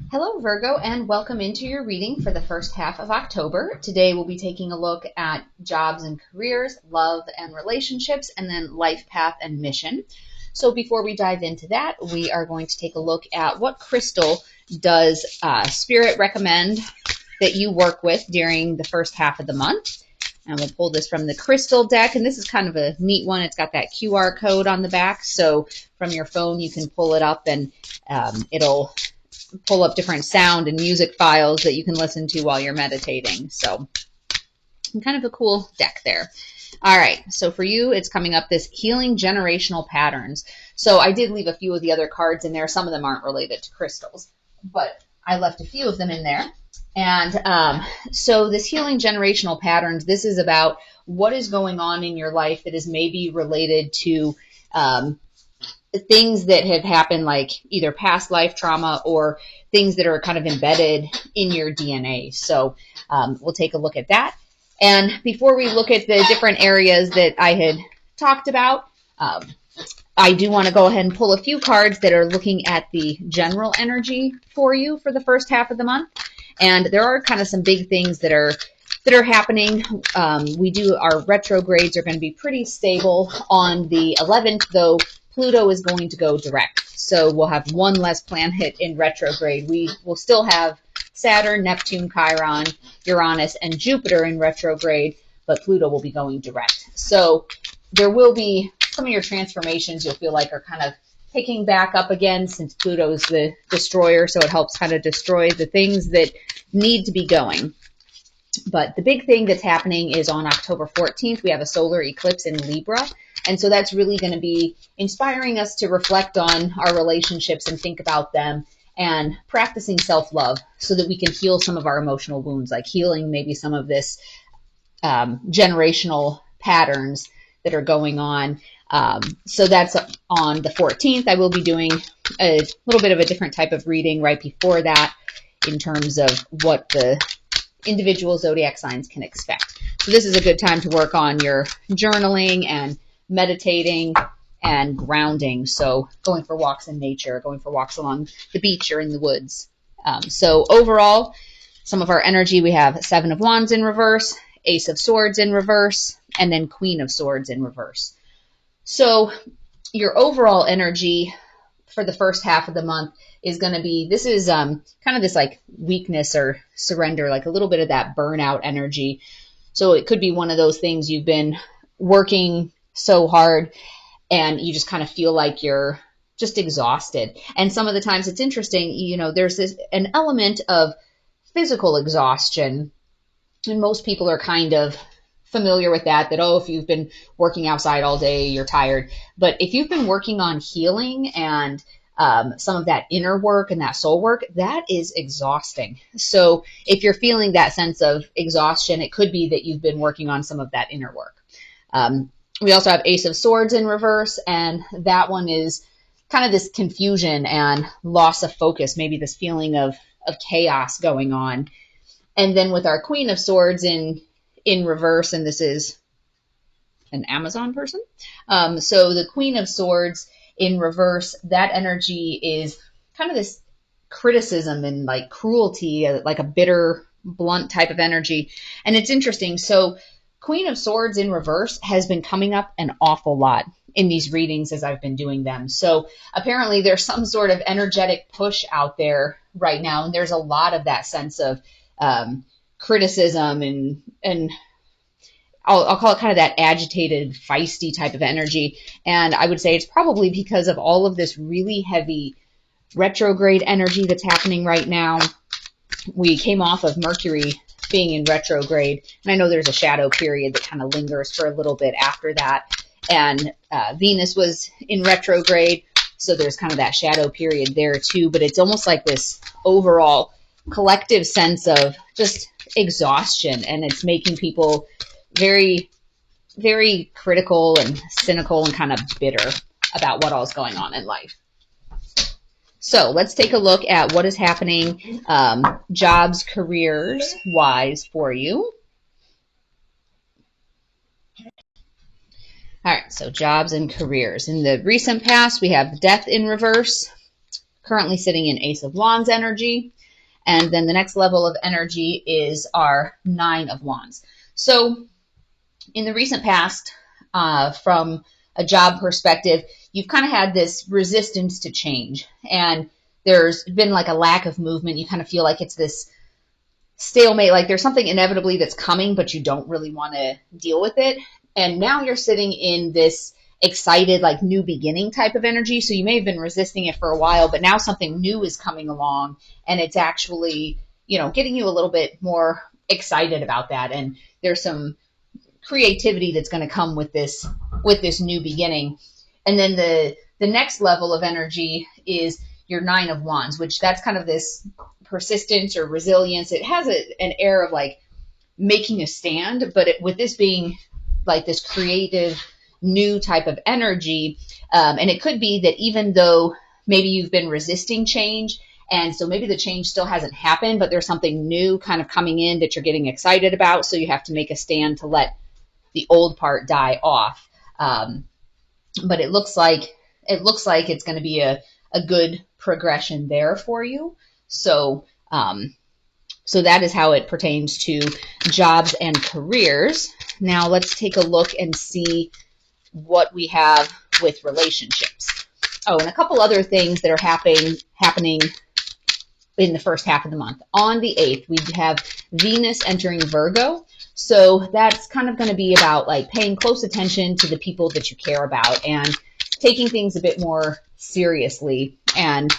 Hello, Virgo, and welcome into your reading for the first half of October. Today, we'll be taking a look at jobs and careers, love and relationships, and then life path and mission. So, before we dive into that, we are going to take a look at what crystal does Spirit recommend that you work with during the first half of the month. And we'll pull this from the crystal deck, and this is kind of a neat one. It's got that QR code on the back, so from your phone you can pull it up and it'll pull up different sound and music files that you can listen to while you're meditating. So kind of a cool deck there. All right, so for you, it's coming up this healing generational patterns. So I did leave a few of the other cards in there. Some of them aren't related to crystals, but I left a few of them in there. And so this healing generational patterns, this is about what is going on in your life that is maybe related to things that have happened, like either past life trauma or things that are kind of embedded in your DNA. So we'll take a look at that. And before we look at the different areas that I had talked about, I do want to go ahead and pull a few cards that are looking at the general energy for you for the first half of the month. And there are kind of some big things that are happening. Our retrogrades are going to be pretty stable on the 11th, though Pluto is going to go direct. So we'll have one less planet in retrograde. We will still have Saturn, Neptune, Chiron, Uranus, and Jupiter in retrograde, but Pluto will be going direct. So there will be some of your transformations you'll feel like are kind of picking back up again, since Pluto's the destroyer, so it helps kind of destroy the things that need to be going. But the big thing that's happening is on October 14th, we have a solar eclipse in Libra. And so that's really going to be inspiring us to reflect on our relationships and think about them, and practicing self-love so that we can heal some of our emotional wounds, like healing maybe some of this generational patterns that are going on. So that's on the 14th. I will be doing a little bit of a different type of reading right before that in terms of what the individual zodiac signs can expect. So this is a good time to work on your journaling and meditating and grounding. So going for walks in nature, going for walks along the beach or in the woods. So overall, some of our energy, we have Seven of Wands in reverse, Ace of Swords in reverse, and then Queen of Swords in reverse. So your overall energy for the first half of the month is going to be, this is kind of this like weakness or surrender, like a little bit of that burnout energy. So it could be one of those things you've been working so hard and you just kind of feel like you're just exhausted. And some of the times it's interesting, there's an element of physical exhaustion, and most people are kind of familiar with that, if you've been working outside all day, you're tired. But if you've been working on healing and some of that inner work and that soul work, that is exhausting. So if you're feeling that sense of exhaustion, it could be that you've been working on some of that inner work. We also have Ace of Swords in reverse, and that one is kind of this confusion and loss of focus, maybe this feeling of chaos going on. And then with our Queen of Swords in reverse, and this is an Amazon person. So the Queen of Swords in reverse, that energy is kind of this criticism and like cruelty, like a bitter, blunt type of energy. And it's interesting. So Queen of Swords in reverse has been coming up an awful lot in these readings as I've been doing them. So apparently there's some sort of energetic push out there right now. And there's a lot of that sense of criticism and I'll call it kind of that agitated, feisty type of energy. And I would say it's probably because of all of this really heavy retrograde energy that's happening right now. We came off of Mercury being in retrograde, and I know there's a shadow period that kind of lingers for a little bit after that. And Venus was in retrograde, so there's kind of that shadow period there too. But it's almost like this overall collective sense of just exhaustion, and it's making people very, very critical and cynical and kind of bitter about what all is going on in life. So let's take a look at what is happening jobs, careers wise for you. All right, so jobs and careers. In the recent past, we have death in reverse, currently sitting in Ace of Wands energy. And then the next level of energy is our Nine of Wands. So in the recent past, from a job perspective, you've kind of had this resistance to change. And there's been like a lack of movement. You kind of feel like it's this stalemate, like there's something inevitably that's coming, but you don't really want to deal with it. And now you're sitting in this excited, like new beginning type of energy. So you may have been resisting it for a while, but now something new is coming along and it's actually, getting you a little bit more excited about that. And there's some creativity that's going to come with this new beginning. And then the next level of energy is your Nine of Wands, which that's kind of this persistence or resilience. It has an air of like making a stand, but with this being like this creative new type of energy, and it could be that even though maybe you've been resisting change, and so maybe the change still hasn't happened, but there's something new kind of coming in that you're getting excited about, so you have to make a stand to let the old part die off. But it looks like it's going to be a good progression there for you. So that is how it pertains to jobs and careers. Now let's take a look and see what we have with relationships. Oh, and a couple other things that are happening in the first half of the month. On the 8th, we have Venus entering Virgo. So that's kind of going to be about like paying close attention to the people that you care about and taking things a bit more seriously and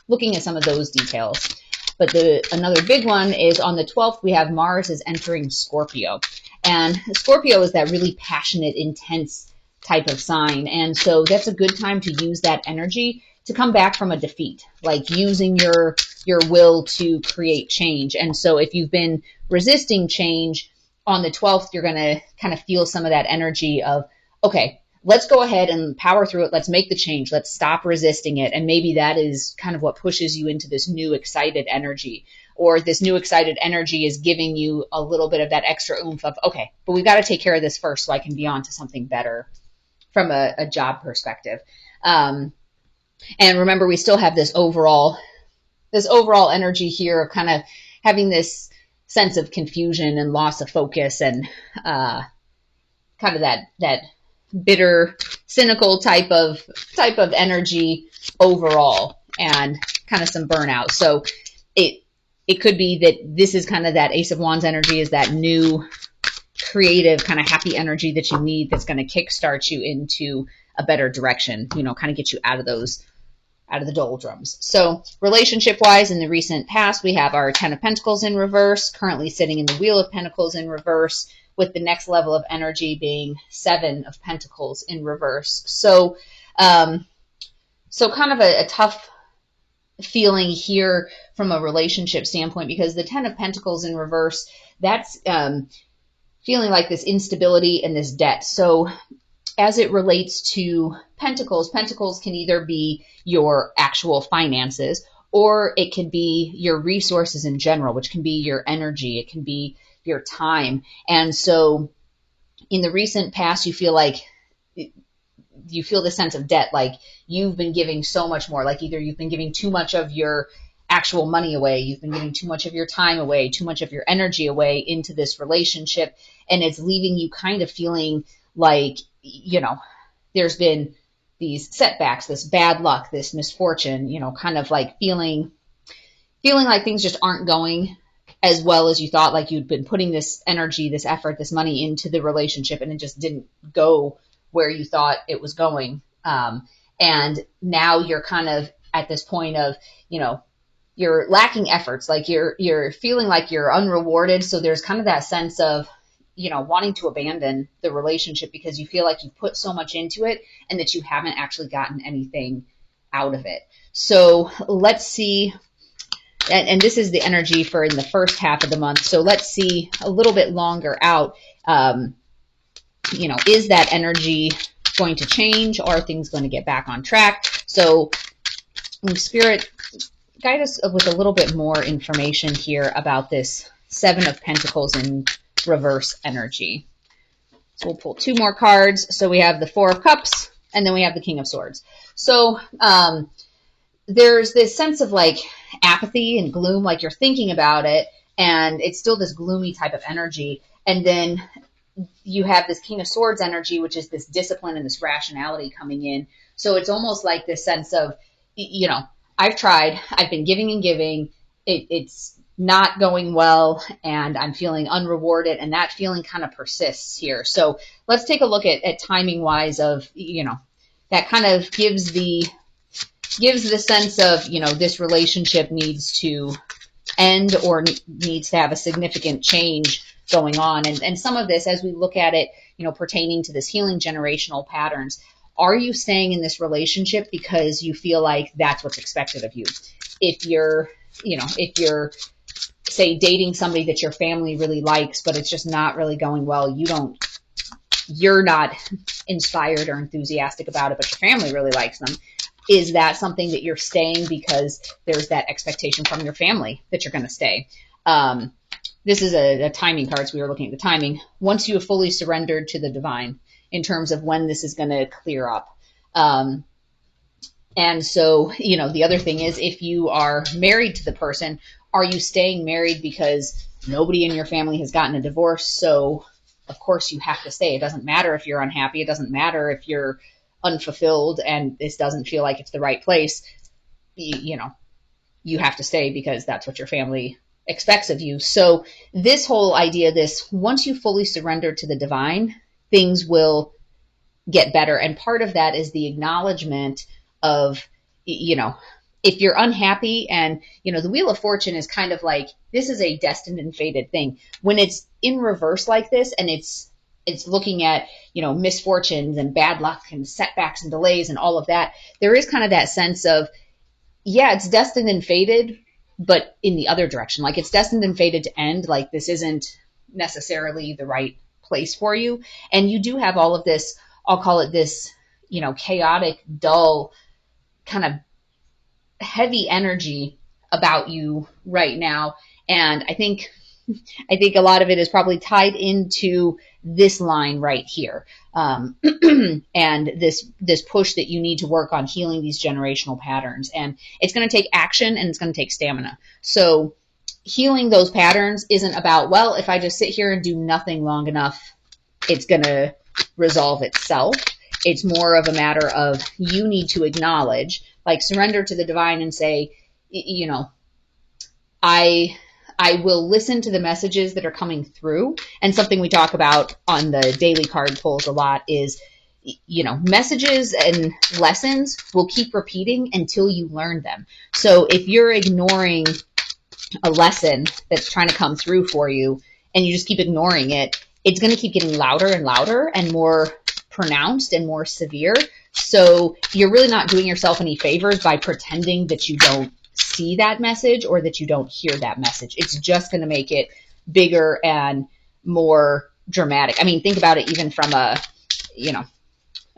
looking at some of those details. But another big one is on the 12th, we have Mars is entering Scorpio. And Scorpio is that really passionate, intense type of sign. And so that's a good time to use that energy to come back from a defeat, like using your will to create change. And so if you've been resisting change, on the 12th, you're going to kind of feel some of that energy of, okay, let's go ahead and power through it. Let's make the change. Let's stop resisting it. And maybe that is kind of what pushes you into this new excited energy, or this new excited energy is giving you a little bit of that extra oomph of, okay, but we've got to take care of this first so I can be on to something better from a job perspective. And remember, we still have this overall energy here of kind of having this sense of confusion and loss of focus and kind of that bitter, cynical type of energy overall, and kind of some burnout. So it could be that this is kind of that Ace of Wands energy, is that new creative kind of happy energy that you need, that's going to kickstart you into a better direction, kind of get you out of the doldrums. So relationship wise, in the recent past, we have our 10 of Pentacles in reverse, currently sitting in the Wheel of Pentacles in reverse, with the next level of energy being 7 of Pentacles in reverse. So kind of a tough feeling here from a relationship standpoint, because the 10 of Pentacles in reverse, that's feeling like this instability and this debt. So as it relates to Pentacles, Pentacles can either be your actual finances, or it can be your resources in general, which can be your energy. It can be your time. And so in the recent past, you feel the sense of debt, like you've been giving so much more, like either you've been giving too much of your actual money away, you've been giving too much of your time away, too much of your energy away into this relationship, and it's leaving you kind of feeling like, there's been these setbacks, this bad luck, this misfortune, kind of like feeling like things just aren't going as well as you thought, like you'd been putting this energy, this effort, this money into the relationship, and it just didn't go where you thought it was going. And now you're kind of at this point of, you're lacking efforts, like you're feeling like you're unrewarded. So there's kind of that sense of, wanting to abandon the relationship because you feel like you've put so much into it and that you haven't actually gotten anything out of it. So let's see. And this is the energy for in the first half of the month. So let's see a little bit longer out. Is that energy going to change? Or are things going to get back on track? So Spirit, guide us with a little bit more information here about this 7 of Pentacles in reverse energy. So we'll pull 2 more cards. So we have the 4 of Cups, and then we have the King of Swords. So there's this sense of like apathy and gloom, like you're thinking about it and it's still this gloomy type of energy. And then you have this King of Swords energy, which is this discipline and this rationality coming in. So it's almost like this sense of, you know, I've tried, I've been giving and giving, it's not going well, and I'm feeling unrewarded, and that feeling kind of persists here. So let's take a look at timing wise of, you know, that kind of gives the sense of, you know, this relationship needs to end or needs to have a significant change going on. And some of this, as we look at it, you know, pertaining to this healing generational patterns, are you staying in this relationship because you feel like that's what's expected of you? If you're, you know, if you're, say, dating somebody that your family really likes, but it's just not really going well, you're not inspired or enthusiastic about it, but your family really likes them. Is that something that you're staying because there's that expectation from your family that you're going to stay? This is a timing card, so we were looking at the timing. Once you have fully surrendered to the divine in terms of when this is going to clear up. And so, you know, the other thing is, if you are married to the person, are you staying married because nobody in your family has gotten a divorce? So, of course, you have to stay. It doesn't matter if you're unhappy. It doesn't matter if you're unfulfilled and this doesn't feel like it's the right place. You know, you have to stay because that's what your family expects of you. So this whole idea, this, once you fully surrender to the divine, things will get better. And part of that is the acknowledgement of, you know, if you're unhappy, and, you know, the Wheel of Fortune is kind of like, this is a destined and fated thing. When it's in reverse like this, and it's looking at, you know, misfortunes and bad luck and setbacks and delays and all of that, there is kind of that sense of, yeah, it's destined and fated, but in the other direction. Like, it's destined and fated to end. Like, this isn't necessarily the right place for you. And you do have all of this, I'll call it this, you know, chaotic, dull, kind of heavy energy about you right now. And I think a lot of it is probably tied into this line right here, and this push that you need to work on healing these generational patterns. And it's going to take action, and it's going to take stamina. So healing those patterns isn't about, well, if I just sit here and do nothing long enough, it's going to resolve itself. It's more of a matter of, you need to acknowledge, like, surrender to the divine and say, you know, I will listen to the messages that are coming through. And something we talk about on the daily card pulls a lot is, you know, messages and lessons will keep repeating until you learn them. So if you're ignoring a lesson that's trying to come through for you and you just keep ignoring it, it's going to keep getting louder and louder and more pronounced and more severe. So you're really not doing yourself any favors by pretending that you don't see that message or that you don't hear that message. It's just going to make it bigger and more dramatic. I mean, think about it even from a, you know,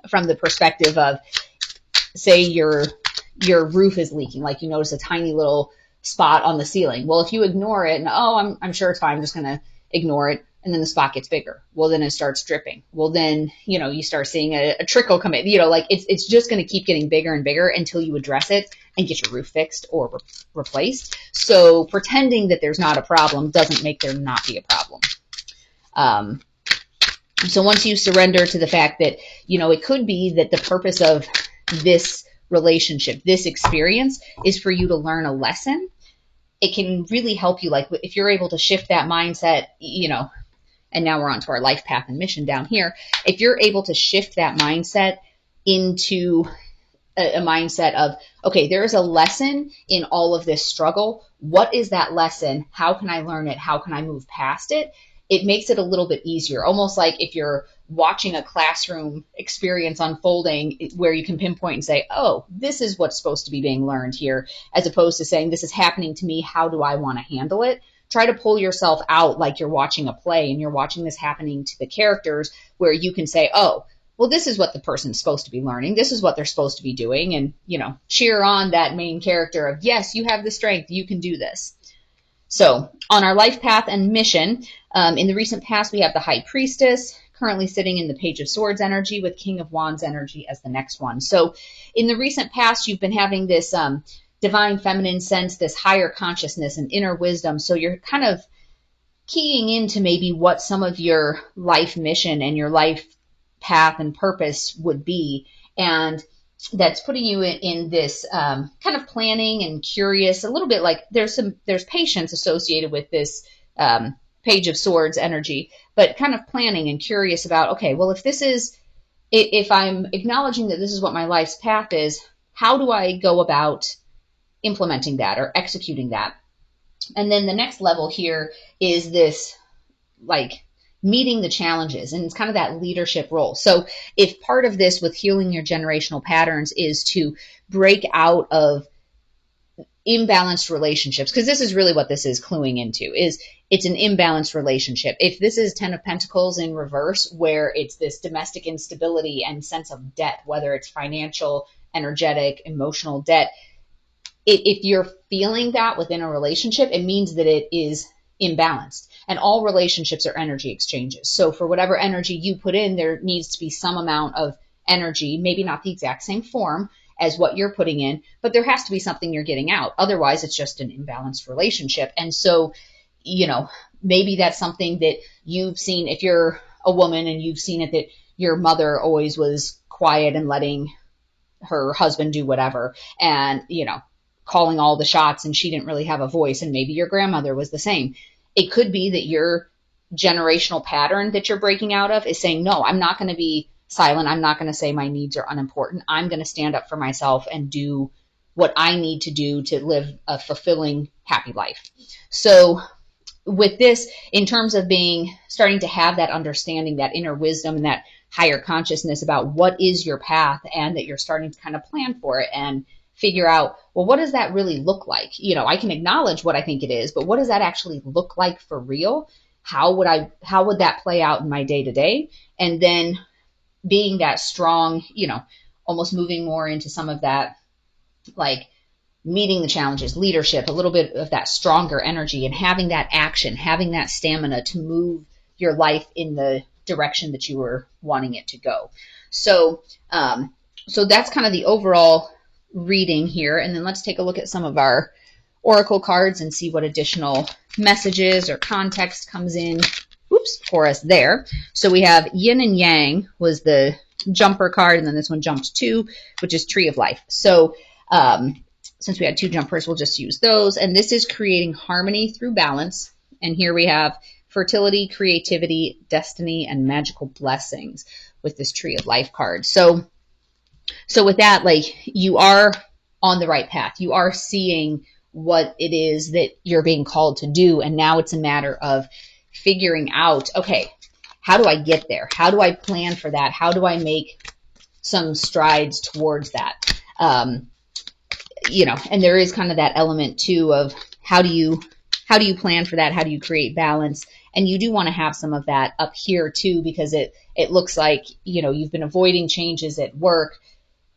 from the perspective of, say your roof is leaking, like you notice a tiny little spot on the ceiling. Well, if you ignore it and, oh, I'm sure it's fine, I'm just going to ignore it, and then the spot gets bigger. Well, then it starts dripping. Well, then, you know, you start seeing a trickle come in, you know, like it's just going to keep getting bigger and bigger until you address it and get your roof fixed or replaced. So pretending that there's not a problem doesn't make there not be a problem. So once you surrender to the fact that, you know, it could be that the purpose of this relationship, this experience, is for you to learn a lesson, it can really help you. Like, if you're able to shift that mindset, you know, and now we're on to our life path and mission down here. If you're able to shift that mindset into a mindset of, okay, there is a lesson in all of this struggle. What is that lesson? How can I learn it? How can I move past it? It makes it a little bit easier. Almost like if you're watching a classroom experience unfolding where you can pinpoint and say, oh, this is what's supposed to be being learned here, as opposed to saying, this is happening to me. How do I want to handle it? Try to pull yourself out like you're watching a play and you're watching this happening to the characters, where you can say, oh, well, this is what the person's supposed to be learning. This is what they're supposed to be doing. And, you know, cheer on that main character of, yes, you have the strength. You can do this. So on our life path and mission, in the recent past, we have the High Priestess, currently sitting in the Page of Swords energy with King of Wands energy as the next one. So in the recent past, you've been having this divine feminine sense, this higher consciousness and inner wisdom. So you're kind of keying into maybe what some of your life mission and your life path and purpose would be. And that's putting you in this kind of planning and curious, a little bit like there's patience associated with this Page of Swords energy, but kind of planning and curious about, okay, well, if I'm acknowledging that this is what my life's path is, how do I go about implementing that or executing that? And then the next level here is this, like, meeting the challenges, and it's kind of that leadership role. So if part of this with healing your generational patterns is to break out of imbalanced relationships, because this is really what this is cluing into, is it's an imbalanced relationship. If this is 10 of Pentacles in reverse, where it's this domestic instability and sense of debt, whether it's financial, energetic, emotional debt, if you're feeling that within a relationship, it means that it is imbalanced. And all relationships are energy exchanges. So for whatever energy you put in, there needs to be some amount of energy, maybe not the exact same form as what you're putting in, but there has to be something you're getting out. Otherwise, it's just an imbalanced relationship. And so, maybe that's something that you've seen if you're a woman and you've seen it, that your mother always was quiet and letting her husband do whatever, and, calling all the shots, and she didn't really have a voice. And maybe your grandmother was the same. It could be that your generational pattern that you're breaking out of is saying, no, I'm not going to be silent. I'm not going to say my needs are unimportant. I'm going to stand up for myself and do what I need to do to live a fulfilling, happy life. So with this, in terms of starting to have that understanding, that inner wisdom, and that higher consciousness about what is your path, and that you're starting to kind of plan for it and figure out, well, what does that really look like? I can acknowledge what I think it is, but what does that actually look like for real? How would that play out in my day to day? And then being that strong, almost moving more into some of that, like meeting the challenges, leadership, a little bit of that stronger energy, and having that action, having that stamina to move your life in the direction that you were wanting it to go. So that's kind of the overall reading here. And then let's take a look at some of our oracle cards and see what additional messages or context comes in for us there. So we have Yin and Yang was the jumper card, and then this one jumped 2, which is Tree of Life. So since we had 2 jumpers, we'll just use those. And this is creating harmony through balance. And here we have fertility, creativity, destiny, and magical blessings with this Tree of Life card. So with that, like, you are on the right path. You are seeing what it is that you're being called to do. And now it's a matter of figuring out, okay, how do I get there? How do I plan for that? How do I make some strides towards that? And there is kind of that element too of how do you plan for that? How do you create balance? And you do want to have some of that up here too, because it looks like, you've been avoiding changes at work,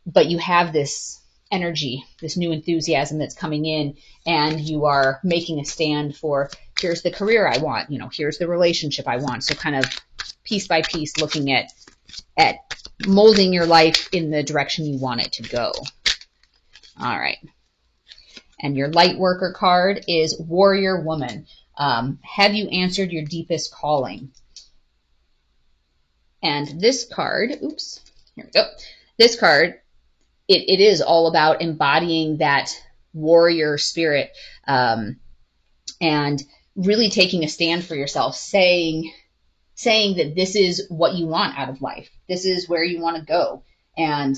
but you have this energy, this new enthusiasm that's coming in, and you are making a stand for, here's the career I want, here's the relationship I want. So kind of piece by piece looking at molding your life in the direction you want it to go. All right. And your light worker card is Warrior Woman. Have you answered your deepest calling? And this card, here we go. This card, it is all about embodying that warrior spirit, and really taking a stand for yourself, saying that this is what you want out of life. This is where you want to go. And,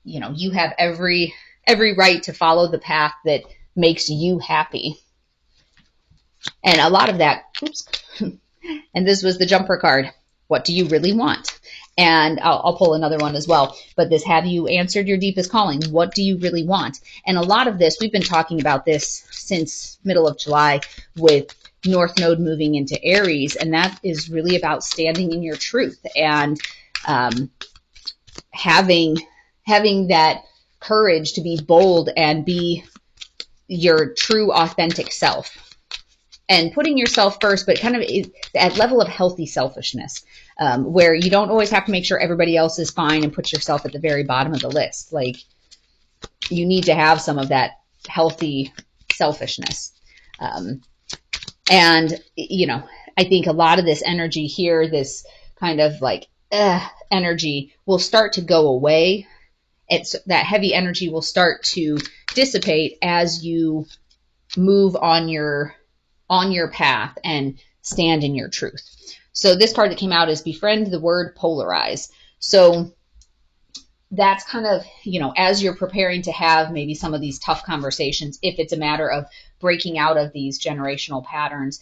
you have every right to follow the path that makes you happy. And a lot of that, and this was the jumper card. What do you really want? And I'll pull another one as well. But this, have you answered your deepest calling? What do you really want? And a lot of this, we've been talking about this since middle of July with North Node moving into Aries. And that is really about standing in your truth and having that courage to be bold and be your true, authentic self. and putting yourself first, but kind of at level of healthy selfishness, where you don't always have to make sure everybody else is fine and put yourself at the very bottom of the list. Like, you need to have some of that healthy selfishness. And, you know, I think a lot of this energy here, this kind of like energy, will start to go away. That heavy energy will start to dissipate as you move on your path and stand in your truth. So this card that came out is befriend the word polarize. So that's kind of, you know, as you're preparing to have maybe some of these tough conversations, if it's a matter of breaking out of these generational patterns,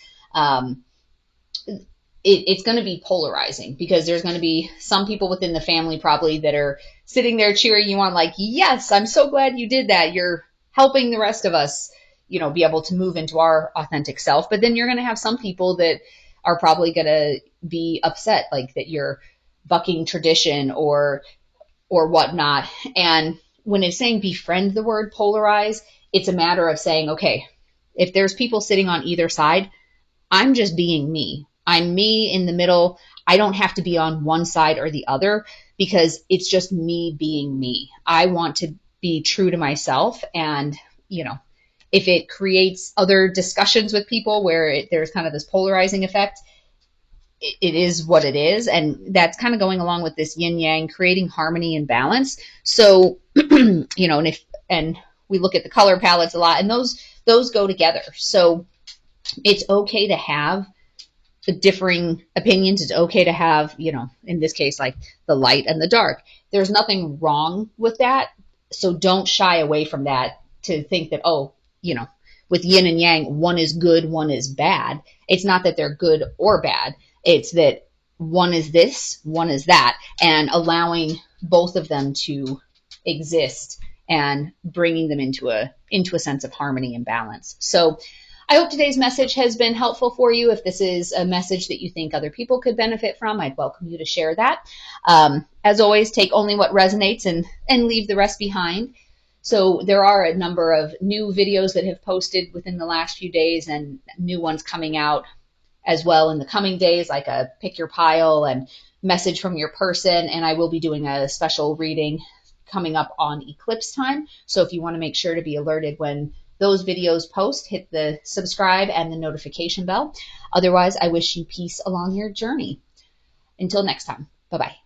it's going to be polarizing, because there's going to be some people within the family probably that are sitting there cheering you on, like, yes, I'm so glad you did that. You're helping the rest of us, you know, be able to move into our authentic self. But then you're going to have some people that are probably going to be upset, like that you're bucking tradition or whatnot. And when it's saying befriend the word polarize, it's a matter of saying, okay, if there's people sitting on either side, I'm just being me. I'm me in the middle. I don't have to be on one side or the other, because it's just me being me. I want to be true to myself. And, you know, if it creates other discussions with people where there's kind of this polarizing effect, it is what it is. And that's kind of going along with this yin yang, creating harmony and balance. So, you know, and we look at the color palettes a lot, and those go together. So it's okay to have the differing opinions. It's okay to have, you know, in this case, like the light and the dark. There's nothing wrong with that. So don't shy away from that to think that, oh, you know, with yin and yang, one is good, one is bad. It's not that they're good or bad. It's that one is this, one is that, and allowing both of them to exist and bringing them into a sense of harmony and balance. So I hope today's message has been helpful for you. If this is a message that you think other people could benefit from, I'd welcome you to share that. As always, take only what resonates and leave the rest behind. So there are a number of new videos that have posted within the last few days, and new ones coming out as well in the coming days, like a pick your pile and message from your person. And I will be doing a special reading coming up on eclipse time. So if you want to make sure to be alerted when those videos post, hit the subscribe and the notification bell. Otherwise, I wish you peace along your journey. Until next time, bye-bye.